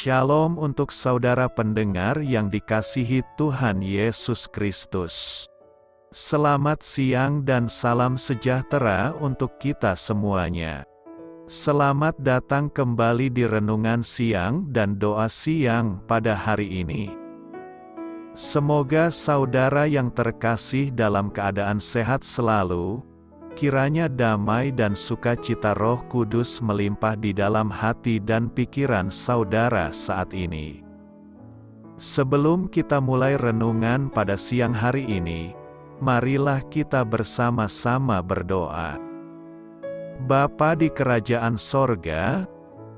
Shalom untuk saudara pendengar yang dikasihi Tuhan Yesus Kristus. Selamat siang dan salam sejahtera untuk kita semuanya. Selamat datang kembali di renungan siang dan doa siang pada hari ini. Semoga saudara yang terkasih dalam keadaan sehat selalu. Kiranya damai dan sukacita Roh Kudus melimpah di dalam hati dan pikiran saudara saat ini. Sebelum kita mulai renungan pada siang hari ini, marilah kita bersama-sama berdoa. Bapa di kerajaan sorga,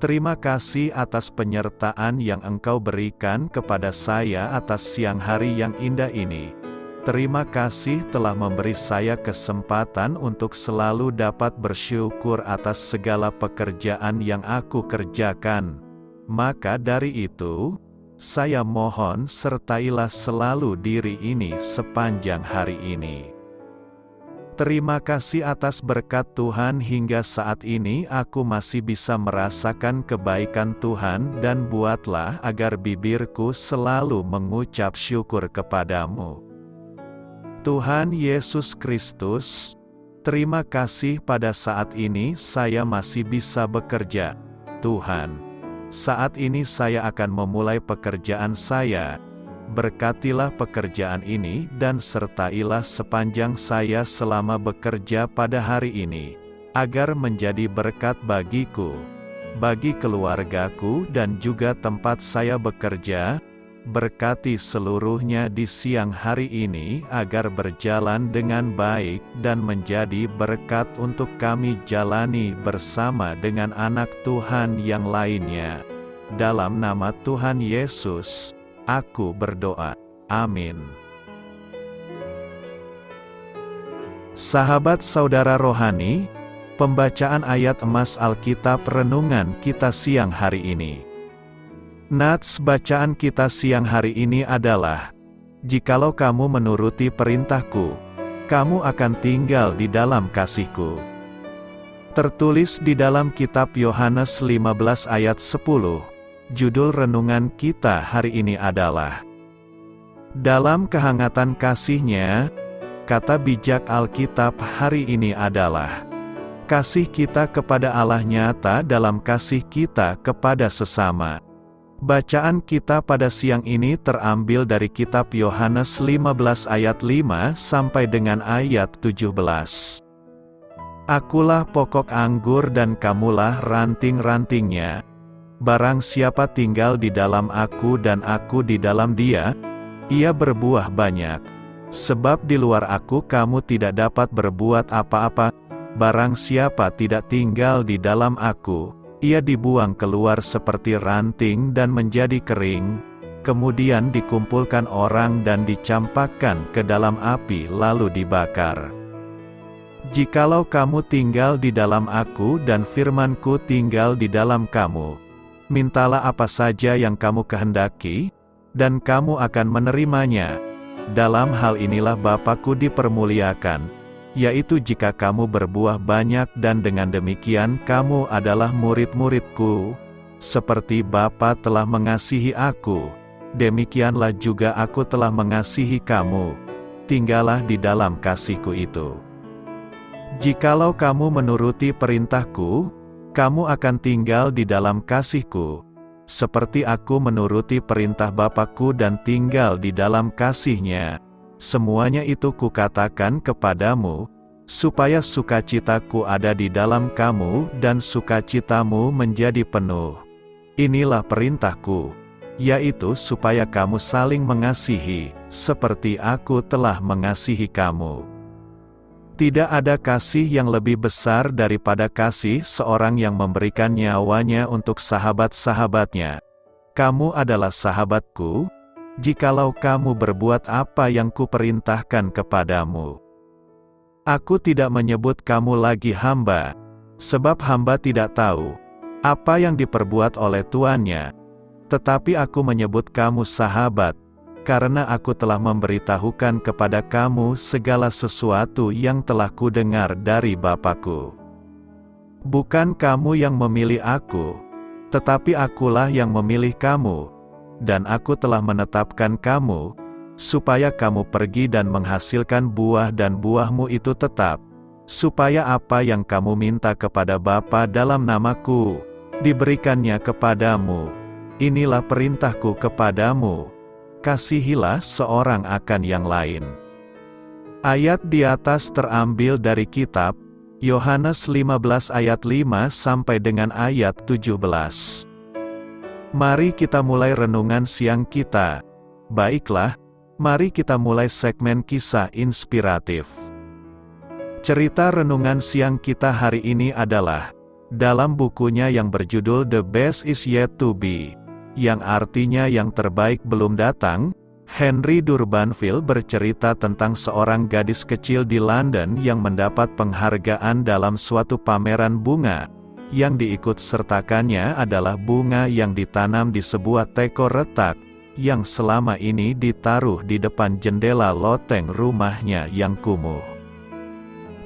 terima kasih atas penyertaan yang Engkau berikan kepada saya atas siang hari yang indah ini. Terima kasih telah memberi saya kesempatan untuk selalu dapat bersyukur atas segala pekerjaan yang aku kerjakan. Maka dari itu, saya mohon sertailah selalu diri ini sepanjang hari ini. Terima kasih atas berkat Tuhan hingga saat ini aku masih bisa merasakan kebaikan Tuhan dan buatlah agar bibirku selalu mengucap syukur kepadamu. Tuhan Yesus Kristus, terima kasih pada saat ini saya masih bisa bekerja. Tuhan, saat ini saya akan memulai pekerjaan saya. Berkatilah pekerjaan ini dan sertailah sepanjang saya selama bekerja pada hari ini, agar menjadi berkat bagiku, bagi keluargaku dan juga tempat saya bekerja. Berkati seluruhnya di siang hari ini agar berjalan dengan baik dan menjadi berkat untuk kami jalani bersama dengan anak Tuhan yang lainnya. Dalam nama Tuhan Yesus, aku berdoa. Amin. Sahabat saudara rohani, pembacaan ayat emas Alkitab renungan kita siang hari ini. Nats bacaan kita siang hari ini adalah, "Jikalau kamu menuruti perintahku, kamu akan tinggal di dalam kasihku." Tertulis di dalam kitab Yohanes 15 ayat 10. Judul renungan kita hari ini adalah, "Dalam kehangatan kasihnya." Kata bijak Alkitab hari ini adalah, kasih kita kepada Allah nyata dalam kasih kita kepada sesama. Bacaan kita pada siang ini terambil dari kitab Yohanes 15 ayat 5 sampai dengan ayat 17. "Akulah pokok anggur dan kamulah ranting-rantingnya. Barang siapa tinggal di dalam aku dan aku di dalam dia, ia berbuah banyak. Sebab di luar aku kamu tidak dapat berbuat apa-apa. Barang siapa tidak tinggal di dalam aku, ia dibuang keluar seperti ranting dan menjadi kering, kemudian dikumpulkan orang dan dicampakkan ke dalam api lalu dibakar. Jikalau kamu tinggal di dalam aku dan firman-Ku tinggal di dalam kamu, mintalah apa saja yang kamu kehendaki, dan kamu akan menerimanya. Dalam hal inilah Bapa-Ku dipermuliakan, yaitu jika kamu berbuah banyak dan dengan demikian kamu adalah murid-murid-Ku. Seperti Bapa telah mengasihi aku, demikianlah juga aku telah mengasihi kamu. Tinggallah di dalam kasih-Ku itu. Jikalau kamu menuruti perintah-Ku, kamu akan tinggal di dalam kasih-Ku. Seperti aku menuruti perintah Bapa-Ku dan tinggal di dalam kasih-Nya. Semuanya itu kukatakan kepadamu, supaya sukacitaku ada di dalam kamu dan sukacitamu menjadi penuh. Inilah perintahku, yaitu supaya kamu saling mengasihi, seperti aku telah mengasihi kamu. Tidak ada kasih yang lebih besar daripada kasih seorang yang memberikan nyawanya untuk sahabat-sahabatnya. Kamu adalah sahabatku, jikalau kamu berbuat apa yang kuperintahkan kepadamu. Aku tidak menyebut kamu lagi hamba, sebab hamba tidak tahu apa yang diperbuat oleh tuannya. Tetapi aku menyebut kamu sahabat, karena aku telah memberitahukan kepada kamu segala sesuatu yang telah kudengar dari Bapa-Ku. Bukan kamu yang memilih aku, Tetapi akulah yang memilih kamu, dan aku telah menetapkan kamu, supaya kamu pergi dan menghasilkan buah dan buahmu itu tetap, supaya apa yang kamu minta kepada Bapa dalam namaku, diberikannya kepadamu. Inilah perintahku kepadamu, kasihilah seorang akan yang lain. Ayat di atas terambil dari kitab Yohanes 15 ayat 5 sampai dengan ayat 17. Mari kita mulai renungan siang kita. Baiklah, mari kita mulai segmen kisah inspiratif. Cerita renungan siang kita hari ini adalah dalam bukunya yang berjudul The Best Is Yet to Be, yang artinya yang terbaik belum datang. Henry Durbanville bercerita tentang seorang gadis kecil di London yang mendapat penghargaan dalam suatu pameran bunga. Yang diikutsertakannya adalah bunga yang ditanam di sebuah teko retak, yang selama ini ditaruh di depan jendela loteng rumahnya yang kumuh.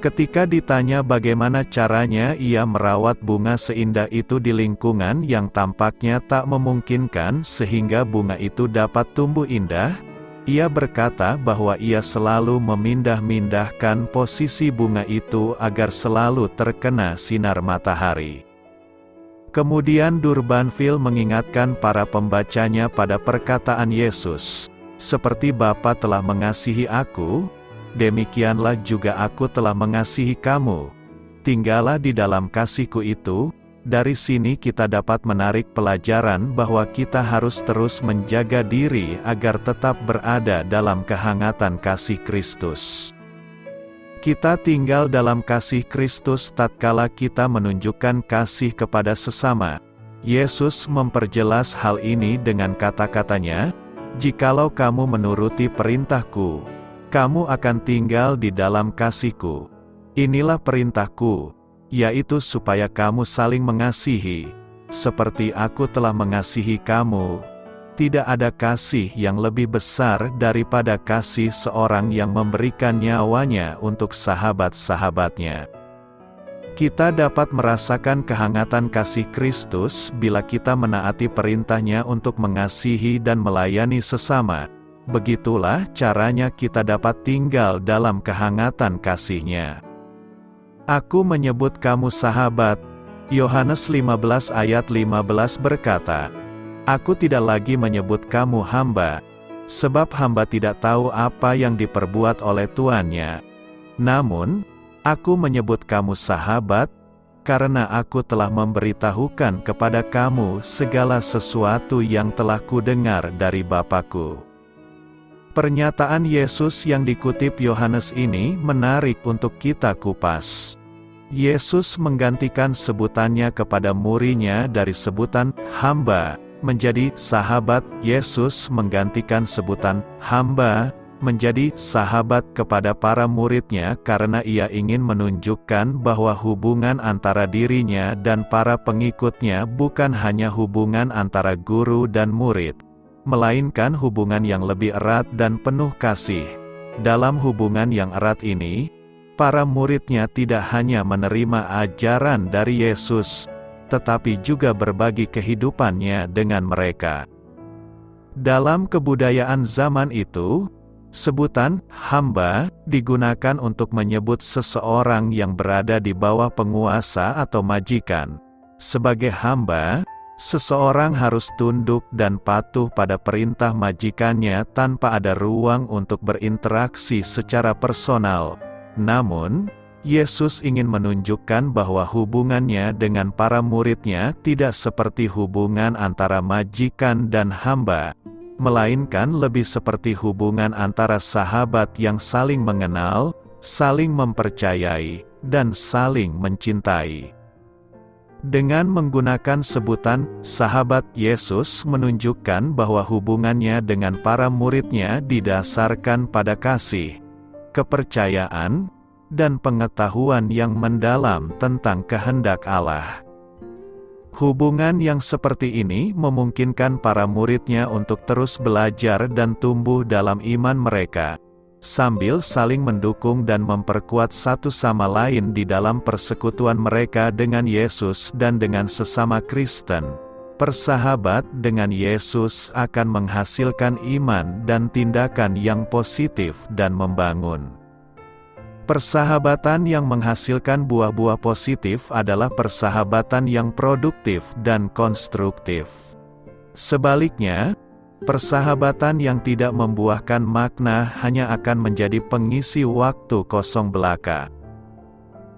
Ketika ditanya bagaimana caranya ia merawat bunga seindah itu di lingkungan yang tampaknya tak memungkinkan sehingga bunga itu dapat tumbuh indah, ia berkata bahwa ia selalu memindah-mindahkan posisi bunga itu agar selalu terkena sinar matahari. Kemudian Durbanville mengingatkan para pembacanya pada perkataan Yesus, "Seperti Bapa telah mengasihi aku, demikianlah juga aku telah mengasihi kamu. Tinggallah di dalam kasihku itu." Dari sini kita dapat menarik pelajaran bahwa kita harus terus menjaga diri agar tetap berada dalam kehangatan kasih Kristus. Kita tinggal dalam kasih Kristus tatkala kita menunjukkan kasih kepada sesama. Yesus memperjelas hal ini dengan kata-katanya, "Jikalau kamu menuruti perintahku, kamu akan tinggal di dalam kasihku. Inilah perintahku, yaitu supaya kamu saling mengasihi, seperti aku telah mengasihi kamu. Tidak ada kasih yang lebih besar daripada kasih seorang yang memberikan nyawanya untuk sahabat-sahabatnya." Kita dapat merasakan kehangatan kasih Kristus bila kita menaati perintahnya untuk mengasihi dan melayani sesama. Begitulah caranya kita dapat tinggal dalam kehangatan kasih-Nya. "Aku menyebut kamu sahabat." Yohanes 15 ayat 15 berkata, "Aku tidak lagi menyebut kamu hamba, sebab hamba tidak tahu apa yang diperbuat oleh tuannya. Namun, aku menyebut kamu sahabat, karena aku telah memberitahukan kepada kamu segala sesuatu yang telah kudengar dari Bapa-Ku." Pernyataan Yesus yang dikutip Yohanes ini menarik untuk kita kupas. Yesus menggantikan sebutannya kepada muridnya dari sebutan hamba menjadi sahabat. Yesus menggantikan sebutan hamba menjadi sahabat kepada para muridnya karena ia ingin menunjukkan bahwa hubungan antara dirinya dan para pengikutnya bukan hanya hubungan antara guru dan murid, melainkan hubungan yang lebih erat dan penuh kasih. Dalam hubungan yang erat ini, para muridnya tidak hanya menerima ajaran dari Yesus, tetapi juga berbagi kehidupannya dengan mereka. Dalam kebudayaan zaman itu, sebutan hamba digunakan untuk menyebut seseorang yang berada di bawah penguasa atau majikan. Sebagai hamba, seseorang harus tunduk dan patuh pada perintah majikannya tanpa ada ruang untuk berinteraksi secara personal. Namun, Yesus ingin menunjukkan bahwa hubungannya dengan para muridnya tidak seperti hubungan antara majikan dan hamba, melainkan lebih seperti hubungan antara sahabat yang saling mengenal, saling mempercayai, dan saling mencintai. Dengan menggunakan sebutan sahabat, Yesus menunjukkan bahwa hubungannya dengan para muridnya didasarkan pada kasih, kepercayaan, dan pengetahuan yang mendalam tentang kehendak Allah. Hubungan yang seperti ini memungkinkan para muridnya untuk terus belajar dan tumbuh dalam iman mereka, sambil saling mendukung dan memperkuat satu sama lain di dalam persekutuan mereka dengan Yesus dan dengan sesama Kristen. Bersahabat dengan Yesus akan menghasilkan iman dan tindakan yang positif dan membangun. Persahabatan yang menghasilkan buah-buah positif adalah persahabatan yang produktif dan konstruktif. Sebaliknya, persahabatan yang tidak membuahkan makna hanya akan menjadi pengisi waktu kosong belaka.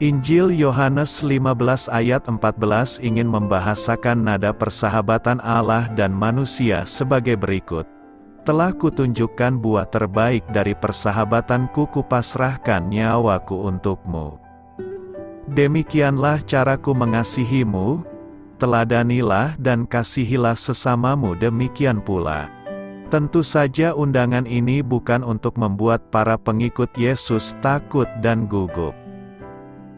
Injil Yohanes 15 ayat 14 ingin membahasakan nada persahabatan Allah dan manusia sebagai berikut. Telah kutunjukkan buah terbaik dari persahabatanku, kupasrahkan nyawaku untukmu. Demikianlah caraku mengasihimu, teladanilah dan kasihilah sesamamu demikian pula. Tentu saja undangan ini bukan untuk membuat para pengikut Yesus takut dan gugup.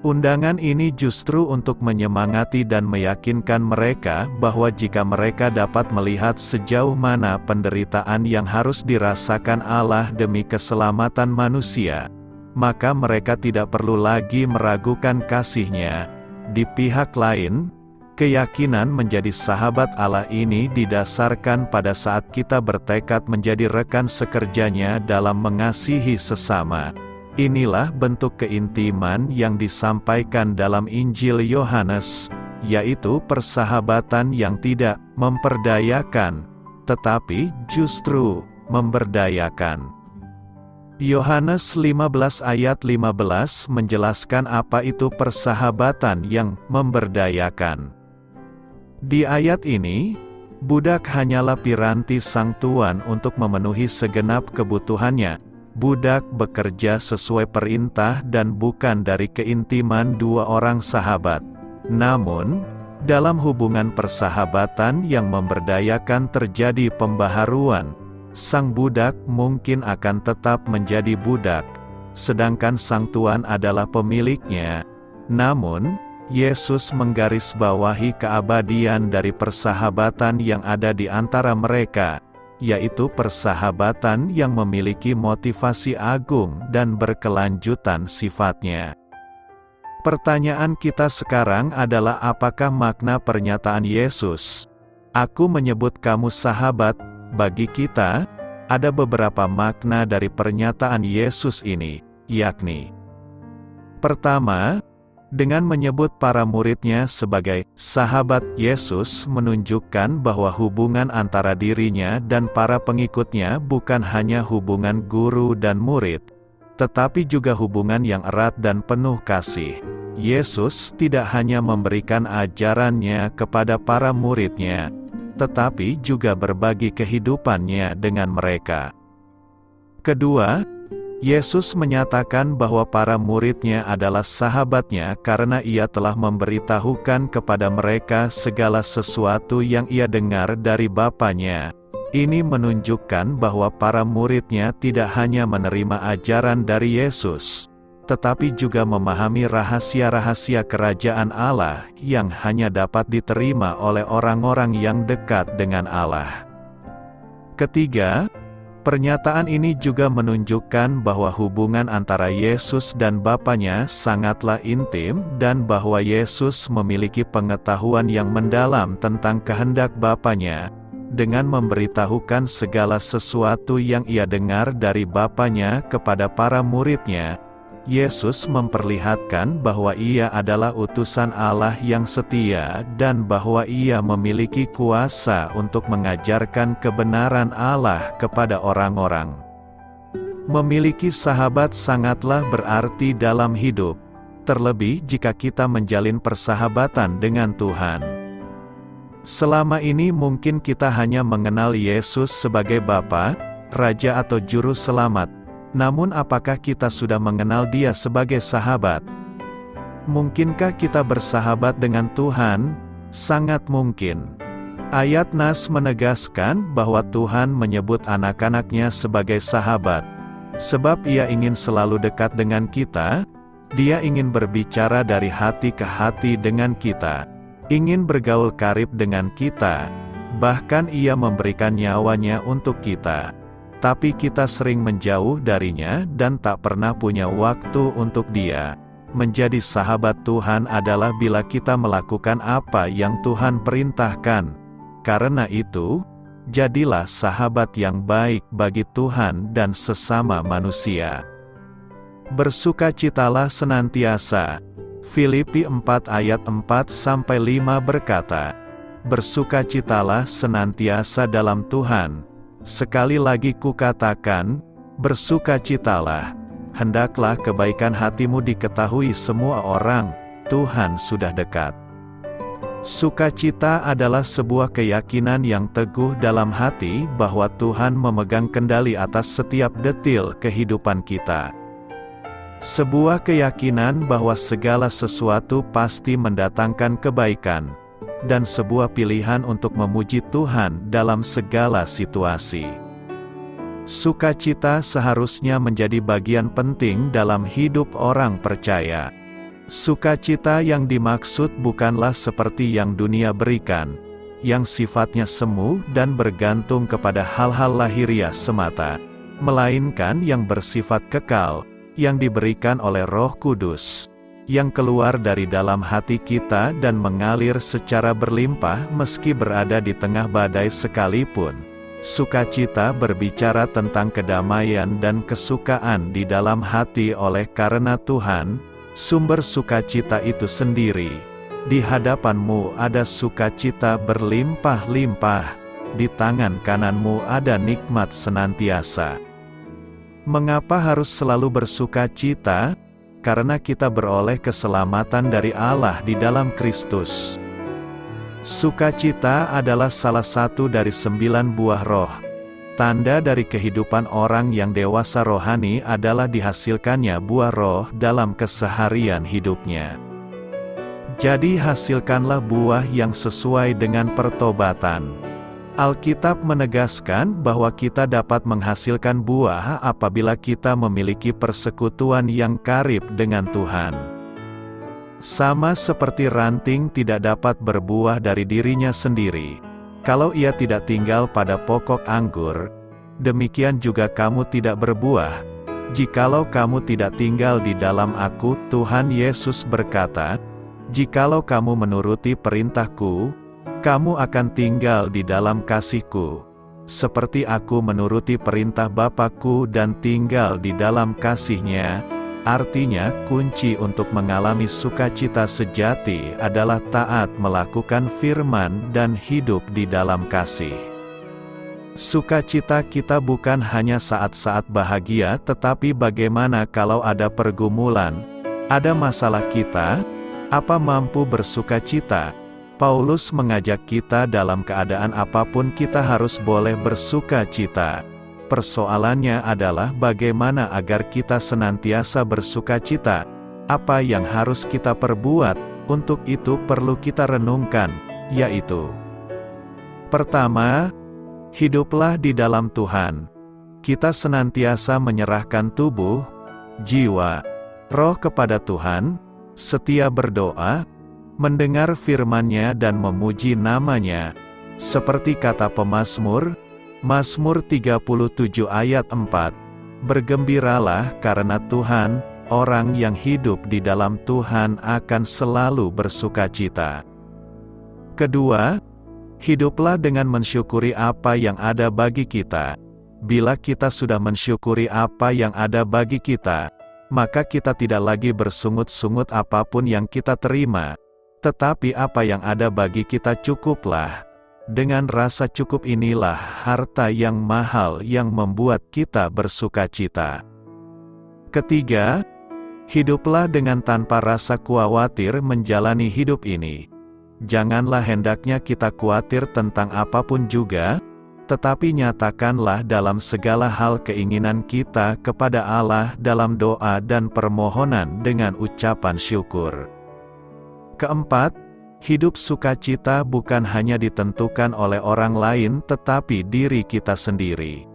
Undangan ini justru untuk menyemangati dan meyakinkan mereka bahwa jika mereka dapat melihat sejauh mana penderitaan yang harus dirasakan Allah demi keselamatan manusia, maka mereka tidak perlu lagi meragukan kasih-Nya. Di pihak lain, keyakinan menjadi sahabat Allah ini didasarkan pada saat kita bertekad menjadi rekan sekerjanya dalam mengasihi sesama. Inilah bentuk keintiman yang disampaikan dalam Injil Yohanes, yaitu persahabatan yang tidak memperdayakan, tetapi justru memberdayakan. Yohanes 15 ayat 15 menjelaskan apa itu persahabatan yang memberdayakan. Di ayat ini, budak hanyalah piranti sang tuan untuk memenuhi segenap kebutuhannya. Budak bekerja sesuai perintah dan bukan dari keintiman dua orang sahabat. Namun, dalam hubungan persahabatan yang memberdayakan terjadi pembaharuan. Sang budak mungkin akan tetap menjadi budak, sedangkan sang tuan adalah pemiliknya. Namun, Yesus menggarisbawahi keabadian dari persahabatan yang ada di antara mereka, yaitu persahabatan yang memiliki motivasi agung dan berkelanjutan sifatnya. Pertanyaan kita sekarang adalah, apakah makna pernyataan Yesus, "Aku menyebut kamu sahabat"? Bagi kita, ada beberapa makna dari pernyataan Yesus ini, yakni: pertama, dengan menyebut para muridnya sebagai sahabat, Yesus menunjukkan bahwa hubungan antara dirinya dan para pengikutnya bukan hanya hubungan guru dan murid, tetapi juga hubungan yang erat dan penuh kasih. Yesus tidak hanya memberikan ajarannya kepada para muridnya, tetapi juga berbagi kehidupannya dengan mereka. Kedua, Yesus menyatakan bahwa para muridnya adalah sahabatnya karena Ia telah memberitahukan kepada mereka segala sesuatu yang Ia dengar dari Bapa-Nya. Ini menunjukkan bahwa para muridnya tidak hanya menerima ajaran dari Yesus, tetapi juga memahami rahasia-rahasia kerajaan Allah yang hanya dapat diterima oleh orang-orang yang dekat dengan Allah. Ketiga, pernyataan ini juga menunjukkan bahwa hubungan antara Yesus dan Bapa-Nya sangatlah intim dan bahwa Yesus memiliki pengetahuan yang mendalam tentang kehendak Bapa-Nya. Dengan memberitahukan segala sesuatu yang Ia dengar dari Bapa-Nya kepada para murid-Nya, Yesus memperlihatkan bahwa Ia adalah utusan Allah yang setia dan bahwa Ia memiliki kuasa untuk mengajarkan kebenaran Allah kepada orang-orang. Memiliki sahabat sangatlah berarti dalam hidup, terlebih jika kita menjalin persahabatan dengan Tuhan. Selama ini mungkin kita hanya mengenal Yesus sebagai Bapa, Raja atau Juru Selamat. Namun apakah kita sudah mengenal Dia sebagai sahabat? Mungkinkah kita bersahabat dengan Tuhan? Sangat mungkin. Ayat Nas menegaskan bahwa Tuhan menyebut anak-anak-Nya sebagai sahabat. Sebab Ia ingin selalu dekat dengan kita, Dia ingin berbicara dari hati ke hati dengan kita, ingin bergaul karib dengan kita, bahkan Ia memberikan nyawanya untuk kita. Tapi kita sering menjauh darinya dan tak pernah punya waktu untuk Dia. Menjadi sahabat Tuhan adalah bila kita melakukan apa yang Tuhan perintahkan. Karena itu, jadilah sahabat yang baik bagi Tuhan dan sesama manusia. Bersukacitalah senantiasa. Filipi 4 ayat 4-5 berkata, bersukacitalah senantiasa dalam Tuhan. Sekali lagi kukatakan, bersukacitalah. Hendaklah kebaikan hatimu diketahui semua orang, Tuhan sudah dekat. Sukacita adalah sebuah keyakinan yang teguh dalam hati bahwa Tuhan memegang kendali atas setiap detil kehidupan kita. Sebuah keyakinan bahwa segala sesuatu pasti mendatangkan kebaikan, dan sebuah pilihan untuk memuji Tuhan dalam segala situasi. Sukacita seharusnya menjadi bagian penting dalam hidup orang percaya. Sukacita yang dimaksud bukanlah seperti yang dunia berikan, yang sifatnya semu dan bergantung kepada hal-hal lahiriah semata, melainkan yang bersifat kekal, yang diberikan oleh Roh Kudus, yang keluar dari dalam hati kita dan mengalir secara berlimpah meski berada di tengah badai sekalipun. Sukacita berbicara tentang kedamaian dan kesukaan di dalam hati oleh karena Tuhan, sumber sukacita itu sendiri. Di hadapanmu ada sukacita berlimpah-limpah, di tangan kananmu ada nikmat senantiasa. Mengapa harus selalu bersukacita? Karena kita beroleh keselamatan dari Allah di dalam Kristus. Sukacita adalah salah satu dari 9 buah roh. Tanda dari kehidupan orang yang dewasa rohani adalah dihasilkannya buah roh dalam keseharian hidupnya. Jadi hasilkanlah buah yang sesuai dengan pertobatan. Alkitab menegaskan bahwa kita dapat menghasilkan buah apabila kita memiliki persekutuan yang karib dengan Tuhan. Sama seperti ranting tidak dapat berbuah dari dirinya sendiri, kalau ia tidak tinggal pada pokok anggur, demikian juga kamu tidak berbuah, jikalau kamu tidak tinggal di dalam Aku. Tuhan Yesus berkata, jikalau kamu menuruti perintah-Ku, kamu akan tinggal di dalam kasih-Ku, seperti Aku menuruti perintah Bapa-Ku dan tinggal di dalam kasih-Nya. Artinya, kunci untuk mengalami sukacita sejati adalah taat melakukan firman dan hidup di dalam kasih. Sukacita kita bukan hanya saat-saat bahagia, tetapi bagaimana kalau ada pergumulan, ada masalah kita, apa mampu bersukacita? Paulus mengajak kita dalam keadaan apapun kita harus boleh bersukacita. Persoalannya adalah bagaimana agar kita senantiasa bersukacita. Apa yang harus kita perbuat? Untuk itu perlu kita renungkan, yaitu: pertama, hiduplah di dalam Tuhan. Kita senantiasa menyerahkan tubuh, jiwa, roh kepada Tuhan, setia berdoa, mendengar firman-Nya dan memuji nama-Nya, seperti kata pemazmur, Mazmur 37 ayat 4, bergembiralah karena Tuhan, orang yang hidup di dalam Tuhan akan selalu bersukacita. Kedua, hiduplah dengan mensyukuri apa yang ada bagi kita. Bila kita sudah mensyukuri apa yang ada bagi kita, maka kita tidak lagi bersungut-sungut apapun yang kita terima, tetapi apa yang ada bagi kita cukuplah. Dengan rasa cukup inilah harta yang mahal yang membuat kita bersukacita. Ketiga, hiduplah dengan tanpa rasa khawatir menjalani hidup ini. Janganlah hendaknya kita khawatir tentang apapun juga, tetapi nyatakanlah dalam segala hal keinginan kita kepada Allah dalam doa dan permohonan dengan ucapan syukur. Keempat, hidup sukacita bukan hanya ditentukan oleh orang lain tetapi diri kita sendiri.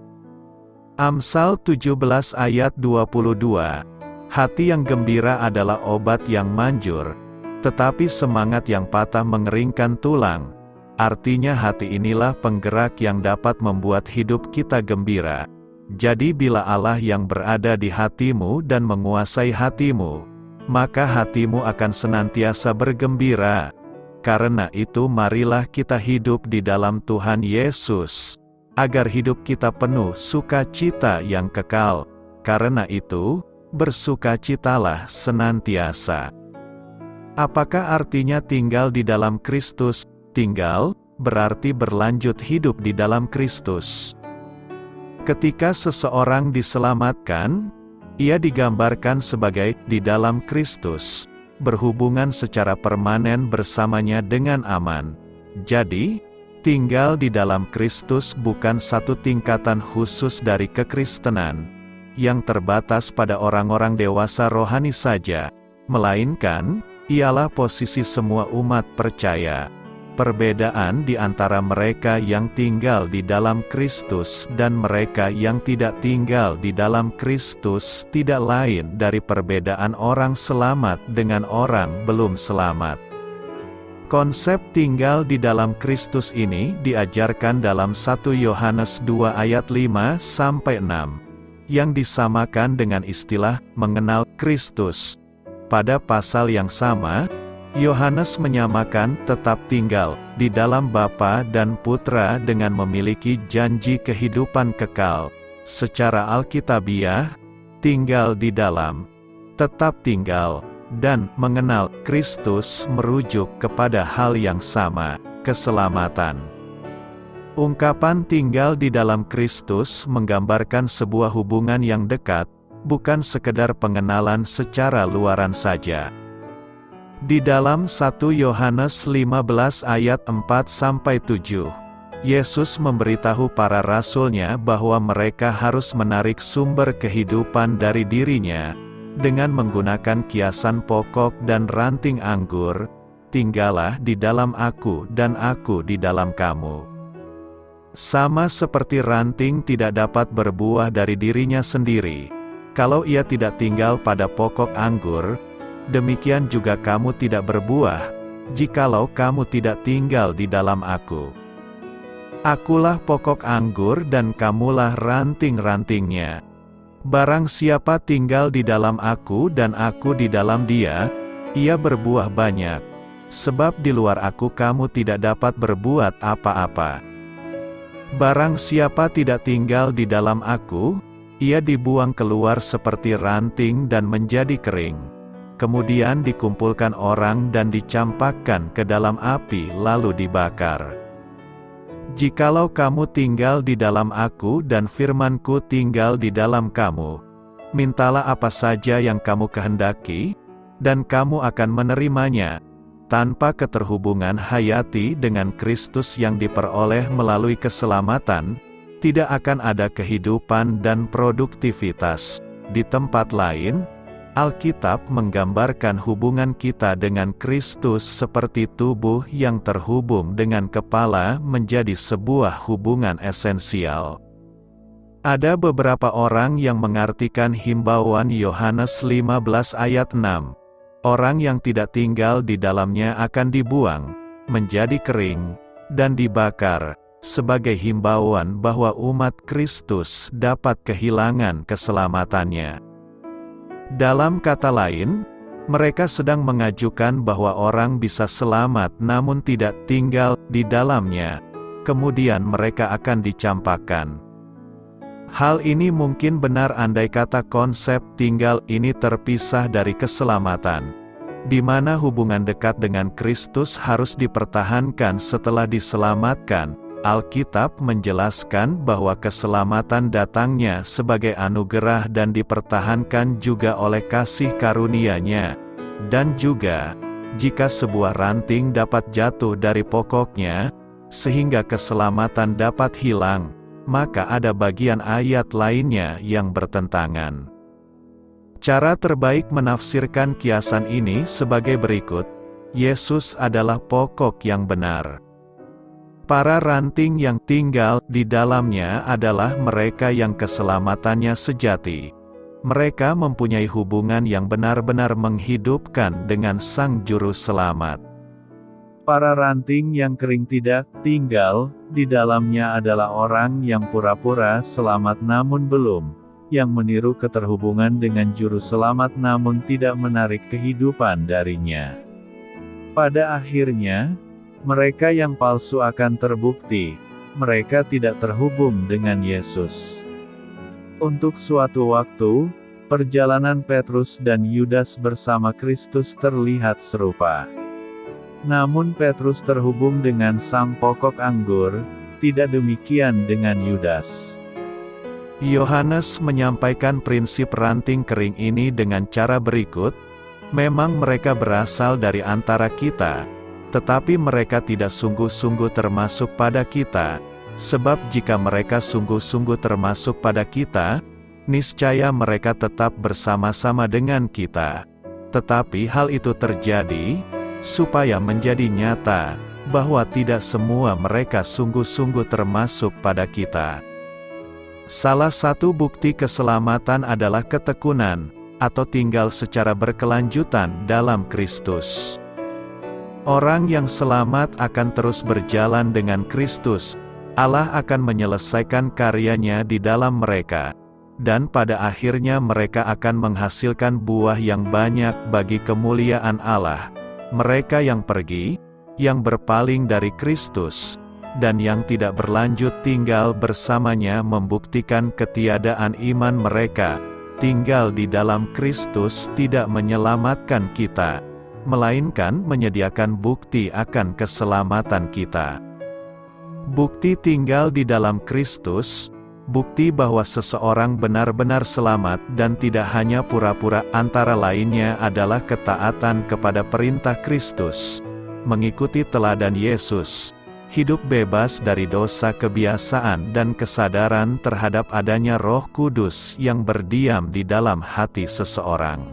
Amsal 17 ayat 22, hati yang gembira adalah obat yang manjur, tetapi semangat yang patah mengeringkan tulang. Artinya hati inilah penggerak yang dapat membuat hidup kita gembira. Jadi bila Allah yang berada di hatimu dan menguasai hatimu, maka hatimu akan senantiasa bergembira. Karena itu marilah kita hidup di dalam Tuhan Yesus, agar hidup kita penuh sukacita yang kekal. Karena itu, bersukacitalah senantiasa. Apakah artinya tinggal di dalam Kristus? Tinggal, berarti berlanjut hidup di dalam Kristus. Ketika seseorang diselamatkan, ia digambarkan sebagai di dalam Kristus, berhubungan secara permanen bersamanya dengan aman. Jadi, tinggal di dalam Kristus bukan satu tingkatan khusus dari kekristenan, yang terbatas pada orang-orang dewasa rohani saja, melainkan, ialah posisi semua umat percaya. Perbedaan di antara mereka yang tinggal di dalam Kristus dan mereka yang tidak tinggal di dalam Kristus tidak lain dari perbedaan orang selamat dengan orang belum selamat. Konsep tinggal di dalam Kristus ini diajarkan dalam 1 Yohanes 2 ayat 5-6, yang disamakan dengan istilah mengenal Kristus. Pada pasal yang sama, Yohanes menyamakan tetap tinggal di dalam Bapa dan Putra dengan memiliki janji kehidupan kekal. Secara alkitabiah, tinggal di dalam, tetap tinggal, dan mengenal Kristus merujuk kepada hal yang sama, keselamatan. Ungkapan tinggal di dalam Kristus menggambarkan sebuah hubungan yang dekat, bukan sekedar pengenalan secara luaran saja. Di dalam 1 Yohanes 15 ayat 4-7, Yesus memberitahu para rasul-Nya bahwa mereka harus menarik sumber kehidupan dari dirinya, dengan menggunakan kiasan pokok dan ranting anggur. Tinggallah di dalam aku dan aku di dalam kamu. Sama seperti ranting tidak dapat berbuah dari dirinya sendiri, kalau ia tidak tinggal pada pokok anggur, demikian juga kamu tidak berbuah, jikalau kamu tidak tinggal di dalam aku. Akulah pokok anggur dan kamulah ranting-rantingnya. Barang siapa tinggal di dalam aku dan aku di dalam dia, ia berbuah banyak. Sebab di luar aku kamu tidak dapat berbuat apa-apa. Barang siapa tidak tinggal di dalam aku, ia dibuang keluar seperti ranting dan menjadi kering. Kemudian dikumpulkan orang dan dicampakkan ke dalam api lalu dibakar. Jikalau kamu tinggal di dalam aku dan firman-Ku tinggal di dalam kamu, mintalah apa saja yang kamu kehendaki, dan kamu akan menerimanya. Tanpa keterhubungan hayati dengan Kristus yang diperoleh melalui keselamatan, tidak akan ada kehidupan dan produktivitas. Di tempat lain, Alkitab menggambarkan hubungan kita dengan Kristus seperti tubuh yang terhubung dengan kepala menjadi sebuah hubungan esensial. Ada beberapa orang yang mengartikan himbauan Yohanes 15 ayat 6. Orang yang tidak tinggal di dalamnya akan dibuang, menjadi kering, dan dibakar, sebagai himbauan bahwa umat Kristus dapat kehilangan keselamatannya. Dalam kata lain, mereka sedang mengajukan bahwa orang bisa selamat namun tidak tinggal di dalamnya, kemudian mereka akan dicampakkan. Hal ini mungkin benar andai kata konsep tinggal ini terpisah dari keselamatan, di mana hubungan dekat dengan Kristus harus dipertahankan setelah diselamatkan. Alkitab menjelaskan bahwa keselamatan datangnya sebagai anugerah dan dipertahankan juga oleh kasih karunia-Nya. Dan juga, jika sebuah ranting dapat jatuh dari pokoknya, sehingga keselamatan dapat hilang, maka ada bagian ayat lainnya yang bertentangan. Cara terbaik menafsirkan kiasan ini sebagai berikut: Yesus adalah pokok yang benar. Para ranting yang tinggal di dalamnya adalah mereka yang keselamatannya sejati. Mereka mempunyai hubungan yang benar-benar menghidupkan dengan Sang Juru Selamat. Para ranting yang kering tidak tinggal di dalamnya adalah orang yang pura-pura selamat namun belum, yang meniru keterhubungan dengan Juru Selamat namun tidak menarik kehidupan darinya. Pada akhirnya, mereka yang palsu akan terbukti, mereka tidak terhubung dengan Yesus. Untuk suatu waktu, perjalanan Petrus dan Yudas bersama Kristus terlihat serupa. Namun Petrus terhubung dengan sang pokok anggur, tidak demikian dengan Yudas. Yohanes menyampaikan prinsip ranting kering ini dengan cara berikut, memang mereka berasal dari antara kita, tetapi mereka tidak sungguh-sungguh termasuk pada kita, sebab jika mereka sungguh-sungguh termasuk pada kita, niscaya mereka tetap bersama-sama dengan kita. Tetapi hal itu terjadi, supaya menjadi nyata, bahwa tidak semua mereka sungguh-sungguh termasuk pada kita. Salah satu bukti keselamatan adalah ketekunan, atau tinggal secara berkelanjutan dalam Kristus. Orang yang selamat akan terus berjalan dengan Kristus, Allah akan menyelesaikan karyanya di dalam mereka, dan pada akhirnya mereka akan menghasilkan buah yang banyak bagi kemuliaan Allah. Mereka yang pergi, yang berpaling dari Kristus, dan yang tidak berlanjut tinggal bersamanya membuktikan ketiadaan iman mereka. Tinggal di dalam Kristus tidak menyelamatkan kita, melainkan menyediakan bukti akan keselamatan kita. Bukti tinggal di dalam Kristus, bukti bahwa seseorang benar-benar selamat dan tidak hanya pura-pura. Antara lainnya adalah ketaatan kepada perintah Kristus, mengikuti teladan Yesus, hidup bebas dari dosa kebiasaan dan kesadaran terhadap adanya Roh Kudus yang berdiam di dalam hati seseorang.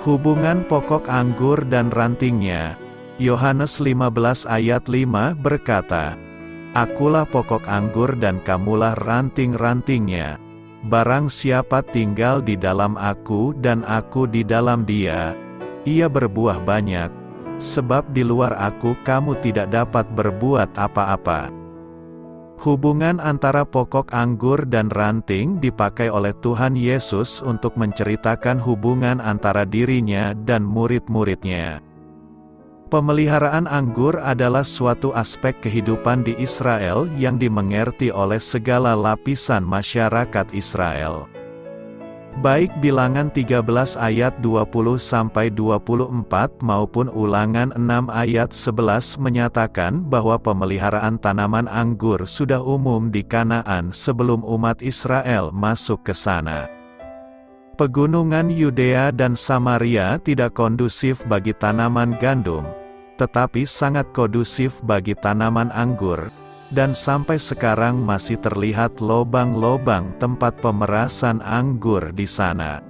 Hubungan pokok anggur dan rantingnya. Yohanes 15 ayat 5 berkata, "Akulah pokok anggur dan kamulah ranting-rantingnya. Barang siapa tinggal di dalam aku dan aku di dalam dia, ia berbuah banyak. Sebab di luar aku kamu tidak dapat berbuat apa-apa." Hubungan antara pokok anggur dan ranting dipakai oleh Tuhan Yesus untuk menceritakan hubungan antara dirinya dan murid-muridnya. Pemeliharaan anggur adalah suatu aspek kehidupan di Israel yang dimengerti oleh segala lapisan masyarakat Israel. Baik Bilangan 13 ayat 20-24 maupun Ulangan 6 ayat 11 menyatakan bahwa pemeliharaan tanaman anggur sudah umum di Kanaan sebelum umat Israel masuk ke sana. Pegunungan Yudea dan Samaria tidak kondusif bagi tanaman gandum, tetapi sangat kondusif bagi tanaman anggur. Dan sampai sekarang masih terlihat lobang-lobang tempat pemerasan anggur di sana.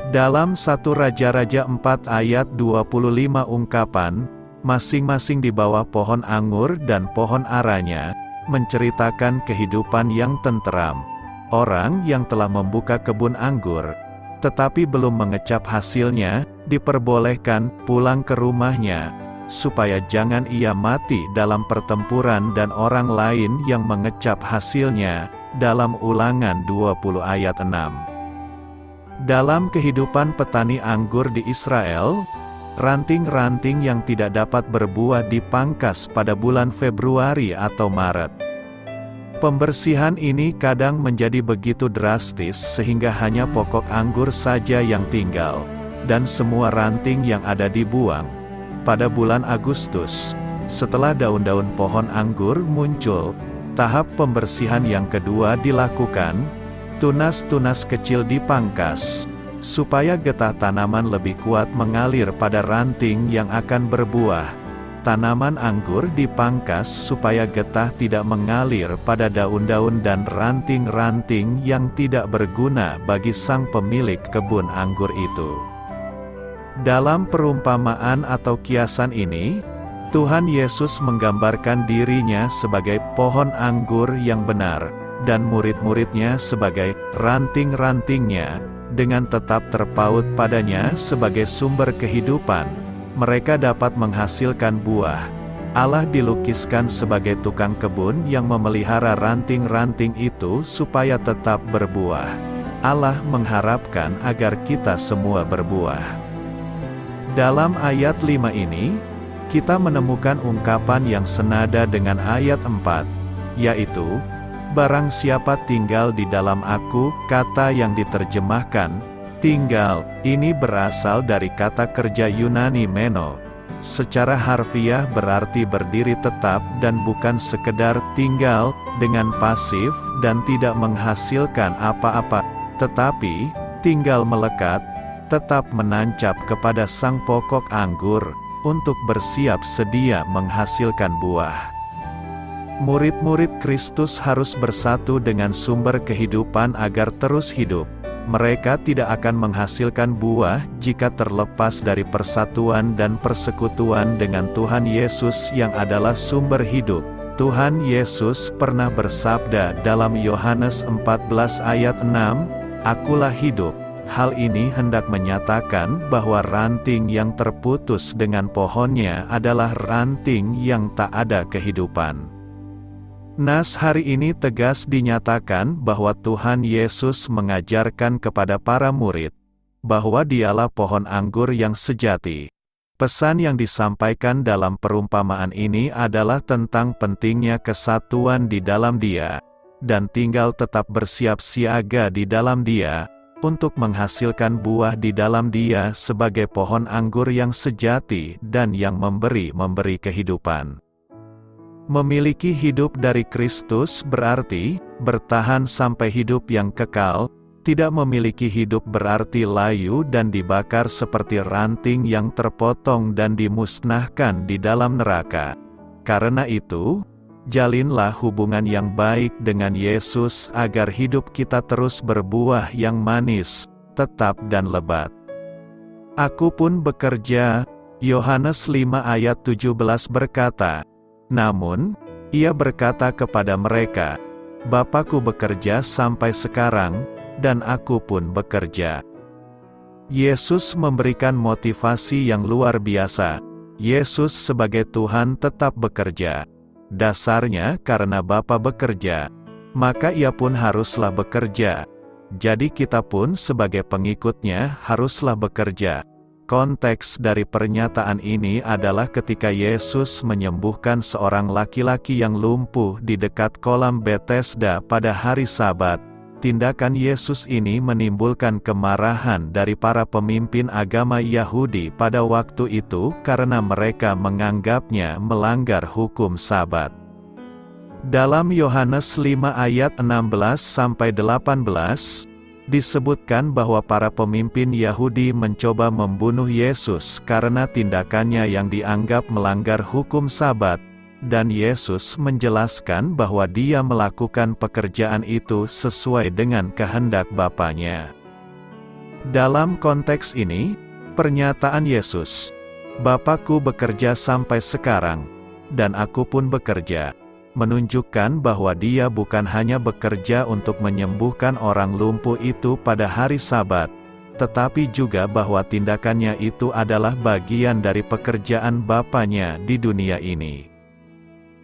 Dalam 1 Raja-Raja 4 ayat 25 ungkapan, masing-masing di bawah pohon anggur dan pohon aranya, menceritakan kehidupan yang tenteram. Orang yang telah membuka kebun anggur, tetapi belum mengecap hasilnya, diperbolehkan pulang ke rumahnya, supaya jangan ia mati dalam pertempuran dan orang lain yang mengecap hasilnya, dalam Ulangan 20 ayat 6. Dalam kehidupan petani anggur di Israel, ranting-ranting yang tidak dapat berbuah dipangkas pada bulan Februari atau Maret. Pembersihan ini kadang menjadi begitu drastis sehingga hanya pokok anggur saja yang tinggal, dan semua ranting yang ada dibuang. Pada bulan Agustus, setelah daun-daun pohon anggur muncul, tahap pembersihan yang kedua dilakukan. Tunas-tunas kecil dipangkas, supaya getah tanaman lebih kuat mengalir pada ranting yang akan berbuah. Tanaman anggur dipangkas supaya getah tidak mengalir pada daun-daun dan ranting-ranting yang tidak berguna bagi sang pemilik kebun anggur itu. Dalam perumpamaan atau kiasan ini, Tuhan Yesus menggambarkan dirinya sebagai pohon anggur yang benar, dan murid-muridnya sebagai ranting-rantingnya, dengan tetap terpaut padanya sebagai sumber kehidupan. Mereka dapat menghasilkan buah. Allah dilukiskan sebagai tukang kebun yang memelihara ranting-ranting itu supaya tetap berbuah. Allah mengharapkan agar kita semua berbuah. Dalam ayat 5 ini, kita menemukan ungkapan yang senada dengan ayat 4, yaitu, "Barang siapa tinggal di dalam aku," kata yang diterjemahkan, tinggal, ini berasal dari kata kerja Yunani meno. Secara harfiah berarti berdiri tetap dan bukan sekedar tinggal, dengan pasif dan tidak menghasilkan apa-apa, tetapi, tinggal melekat, tetap menancap kepada sang pokok anggur, untuk bersiap sedia menghasilkan buah. Murid-murid Kristus harus bersatu dengan sumber kehidupan agar terus hidup. Mereka tidak akan menghasilkan buah jika terlepas dari persatuan dan persekutuan dengan Tuhan Yesus yang adalah sumber hidup. Tuhan Yesus pernah bersabda dalam Yohanes 14 ayat 6, "Akulah hidup." Hal ini hendak menyatakan bahwa ranting yang terputus dengan pohonnya adalah ranting yang tak ada kehidupan. Nas hari ini tegas dinyatakan bahwa Tuhan Yesus mengajarkan kepada para murid, bahwa Dialah pohon anggur yang sejati. Pesan yang disampaikan dalam perumpamaan ini adalah tentang pentingnya kesatuan di dalam Dia, dan tinggal tetap bersiap siaga di dalam Dia, untuk menghasilkan buah di dalam Dia sebagai pohon anggur yang sejati dan yang memberi kehidupan. Memiliki hidup dari Kristus berarti bertahan sampai hidup yang kekal. Tidak memiliki hidup berarti layu dan dibakar seperti ranting yang terpotong dan dimusnahkan di dalam neraka. Karena itu, jalinlah hubungan yang baik dengan Yesus agar hidup kita terus berbuah yang manis, tetap dan lebat. Aku pun bekerja, Yohanes 5 ayat 17 berkata, namun, ia berkata kepada mereka, Bapakku bekerja sampai sekarang, dan aku pun bekerja. Yesus memberikan motivasi yang luar biasa. Yesus sebagai Tuhan tetap bekerja. Dasarnya karena Bapa bekerja, maka ia pun haruslah bekerja. Jadi kita pun sebagai pengikutnya haruslah bekerja. Konteks dari pernyataan ini adalah ketika Yesus menyembuhkan seorang laki-laki yang lumpuh di dekat kolam Bethesda pada hari Sabat. Tindakan Yesus ini menimbulkan kemarahan dari para pemimpin agama Yahudi pada waktu itu karena mereka menganggapnya melanggar hukum Sabat. Dalam Yohanes 5 ayat 16-18, disebutkan bahwa para pemimpin Yahudi mencoba membunuh Yesus karena tindakannya yang dianggap melanggar hukum Sabat, dan Yesus menjelaskan bahwa dia melakukan pekerjaan itu sesuai dengan kehendak Bapanya. Dalam konteks ini, pernyataan Yesus, Bapakku bekerja sampai sekarang, dan aku pun bekerja, menunjukkan bahwa dia bukan hanya bekerja untuk menyembuhkan orang lumpuh itu pada hari Sabat, tetapi juga bahwa tindakannya itu adalah bagian dari pekerjaan Bapanya di dunia ini.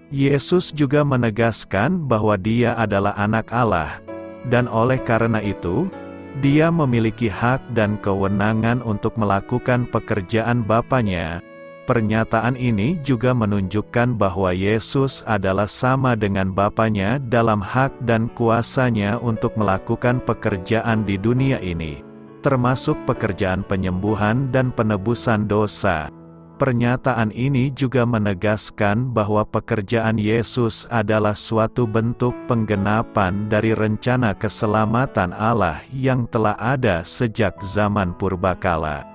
Yesus juga menegaskan bahwa dia adalah anak Allah, dan oleh karena itu, dia memiliki hak dan kewenangan untuk melakukan pekerjaan Bapanya. Pernyataan ini juga menunjukkan bahwa Yesus adalah sama dengan Bapanya dalam hak dan kuasanya untuk melakukan pekerjaan di dunia ini, termasuk pekerjaan penyembuhan dan penebusan dosa. Pernyataan ini juga menegaskan bahwa pekerjaan Yesus adalah suatu bentuk penggenapan dari rencana keselamatan Allah yang telah ada sejak zaman purbakala.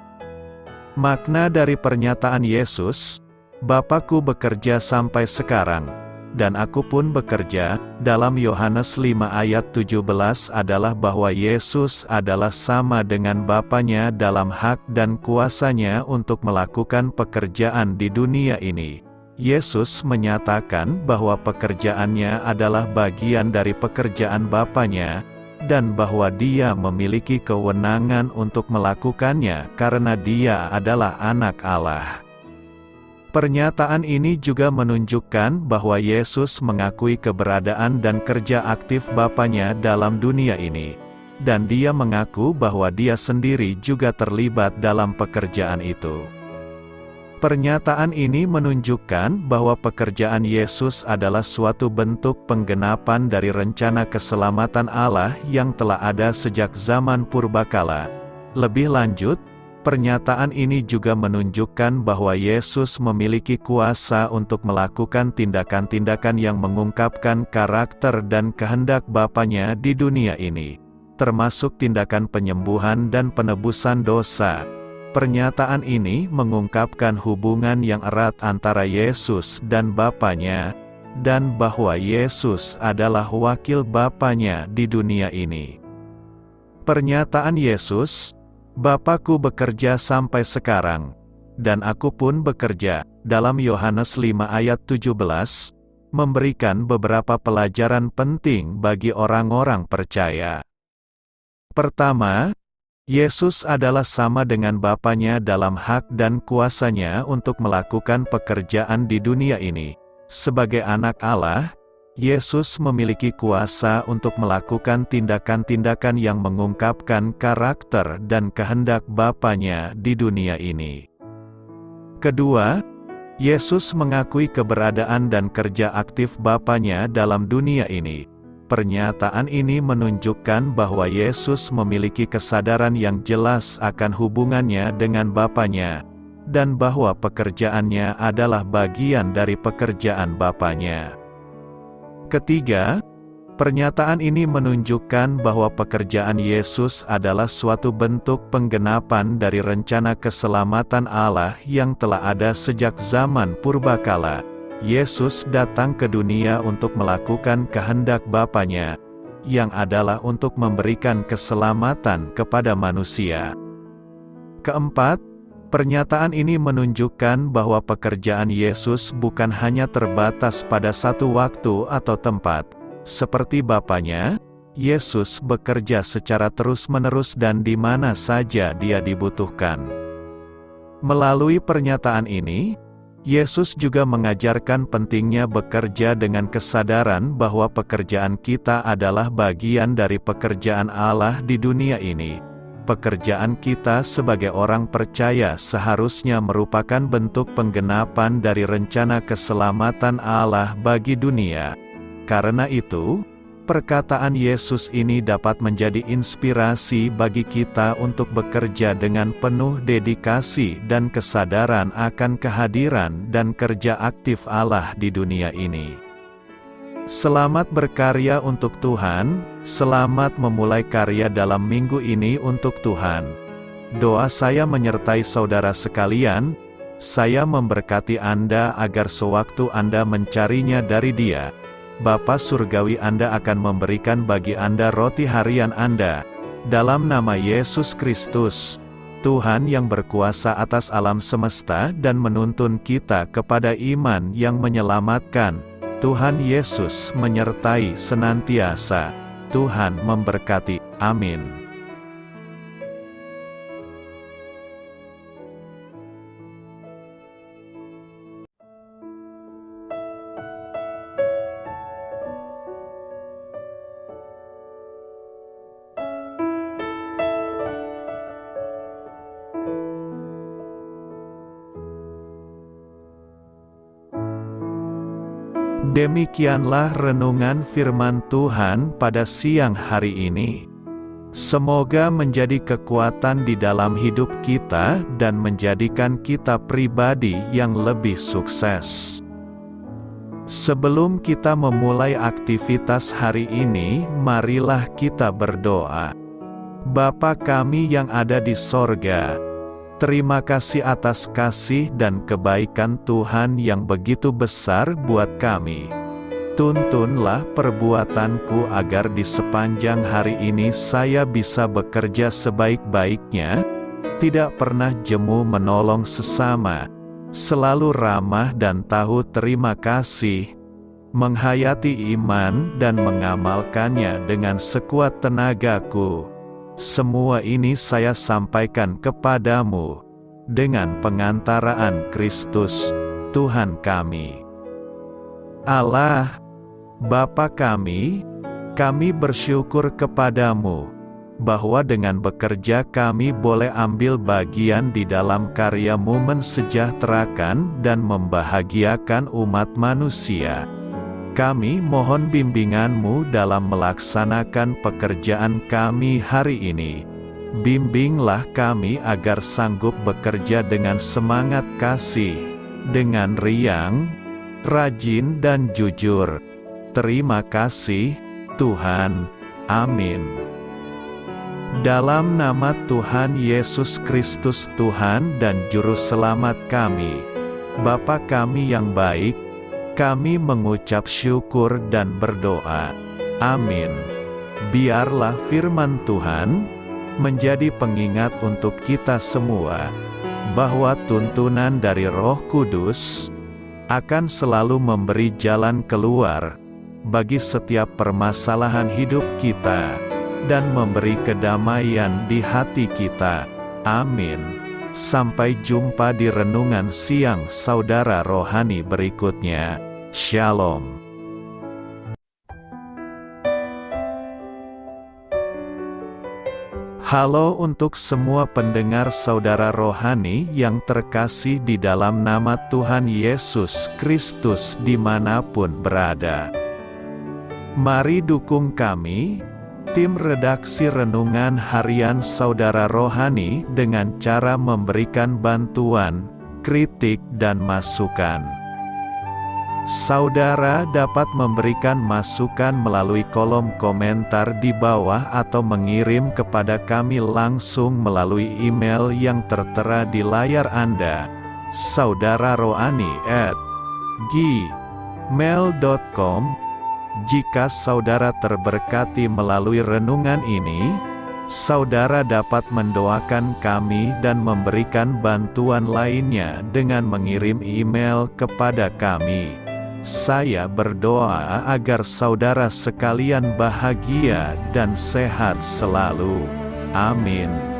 Makna dari pernyataan Yesus, Bapakku bekerja sampai sekarang, dan aku pun bekerja, dalam Yohanes 5 ayat 17 adalah bahwa Yesus adalah sama dengan Bapanya dalam hak dan kuasanya untuk melakukan pekerjaan di dunia ini. Yesus menyatakan bahwa pekerjaannya adalah bagian dari pekerjaan Bapanya, dan bahwa dia memiliki kewenangan untuk melakukannya karena dia adalah anak Allah. Pernyataan ini juga menunjukkan bahwa Yesus mengakui keberadaan dan kerja aktif Bapanya dalam dunia ini, dan dia mengaku bahwa dia sendiri juga terlibat dalam pekerjaan itu. Pernyataan ini menunjukkan bahwa pekerjaan Yesus adalah suatu bentuk penggenapan dari rencana keselamatan Allah yang telah ada sejak zaman purbakala. Lebih lanjut, pernyataan ini juga menunjukkan bahwa Yesus memiliki kuasa untuk melakukan tindakan-tindakan yang mengungkapkan karakter dan kehendak Bapanya di dunia ini, termasuk tindakan penyembuhan dan penebusan dosa. Pernyataan ini mengungkapkan hubungan yang erat antara Yesus dan Bapanya, dan bahwa Yesus adalah wakil Bapanya di dunia ini. Pernyataan Yesus, "Bapa-Ku bekerja sampai sekarang, dan Aku pun bekerja," dalam Yohanes 5 ayat 17, memberikan beberapa pelajaran penting bagi orang-orang percaya. Pertama, Yesus adalah sama dengan Bapanya dalam hak dan kuasanya untuk melakukan pekerjaan di dunia ini. Sebagai anak Allah, Yesus memiliki kuasa untuk melakukan tindakan-tindakan yang mengungkapkan karakter dan kehendak Bapanya di dunia ini. Kedua, Yesus mengakui keberadaan dan kerja aktif Bapanya dalam dunia ini. Pernyataan ini menunjukkan bahwa Yesus memiliki kesadaran yang jelas akan hubungannya dengan Bapanya, dan bahwa pekerjaannya adalah bagian dari pekerjaan Bapanya. Ketiga, pernyataan ini menunjukkan bahwa pekerjaan Yesus adalah suatu bentuk penggenapan dari rencana keselamatan Allah yang telah ada sejak zaman purbakala. Yesus datang ke dunia untuk melakukan kehendak Bapanya, yang adalah untuk memberikan keselamatan kepada manusia. Keempat, pernyataan ini menunjukkan bahwa pekerjaan Yesus bukan hanya terbatas pada satu waktu atau tempat. Seperti Bapanya, Yesus bekerja secara terus-menerus dan di mana saja Dia dibutuhkan. Melalui pernyataan ini, Yesus juga mengajarkan pentingnya bekerja dengan kesadaran bahwa pekerjaan kita adalah bagian dari pekerjaan Allah di dunia ini. Pekerjaan kita sebagai orang percaya seharusnya merupakan bentuk penggenapan dari rencana keselamatan Allah bagi dunia. Karena itu, perkataan Yesus ini dapat menjadi inspirasi bagi kita untuk bekerja dengan penuh dedikasi dan kesadaran akan kehadiran dan kerja aktif Allah di dunia ini. Selamat berkarya untuk Tuhan, selamat memulai karya dalam minggu ini untuk Tuhan. Doa saya menyertai saudara sekalian, saya memberkati Anda agar sewaktu Anda mencarinya dari Dia, Bapa Surgawi Anda akan memberikan bagi Anda roti harian Anda. Dalam nama Yesus Kristus, Tuhan yang berkuasa atas alam semesta dan menuntun kita kepada iman yang menyelamatkan, Tuhan Yesus menyertai senantiasa. Tuhan memberkati. Amin. Demikianlah renungan firman Tuhan pada siang hari ini. Semoga menjadi kekuatan di dalam hidup kita dan menjadikan kita pribadi yang lebih sukses. Sebelum kita memulai aktivitas hari ini, marilah kita berdoa. Bapa kami yang ada di sorga, terima kasih atas kasih dan kebaikan Tuhan yang begitu besar buat kami. Tuntunlah perbuatanku agar di sepanjang hari ini saya bisa bekerja sebaik-baiknya, tidak pernah jemu menolong sesama, selalu ramah dan tahu terima kasih, menghayati iman dan mengamalkannya dengan sekuat tenagaku. Semua ini saya sampaikan kepadamu, dengan pengantaraan Kristus, Tuhan kami. Allah, Bapa kami bersyukur kepadamu, bahwa dengan bekerja kami boleh ambil bagian di dalam karya-Mu mensejahterakan dan membahagiakan umat manusia. Kami mohon bimbingan-Mu dalam melaksanakan pekerjaan kami hari ini. Bimbinglah kami agar sanggup bekerja dengan semangat kasih, dengan riang, rajin dan jujur. Terima kasih, Tuhan. Amin. Dalam nama Tuhan Yesus Kristus Tuhan dan Juru Selamat kami, Bapa kami yang baik, kami mengucap syukur dan berdoa. Amin. Biarlah firman Tuhan menjadi pengingat untuk kita semua, bahwa tuntunan dari Roh Kudus akan selalu memberi jalan keluar bagi setiap permasalahan hidup kita, dan memberi kedamaian di hati kita. Amin. Sampai jumpa di renungan siang saudara rohani berikutnya. Shalom. Halo untuk semua pendengar saudara rohani yang terkasih di dalam nama Tuhan Yesus Kristus dimanapun berada. Mari dukung kami, tim redaksi Renungan Harian Saudara Rohani dengan cara memberikan bantuan, kritik dan masukan. Saudara dapat memberikan masukan melalui kolom komentar di bawah atau mengirim kepada kami langsung melalui email yang tertera di layar Anda, saudararohani@gmail.com. Jika saudara terberkati melalui renungan ini, saudara dapat mendoakan kami dan memberikan bantuan lainnya dengan mengirim email kepada kami. Saya berdoa agar saudara sekalian bahagia dan sehat selalu. Amin.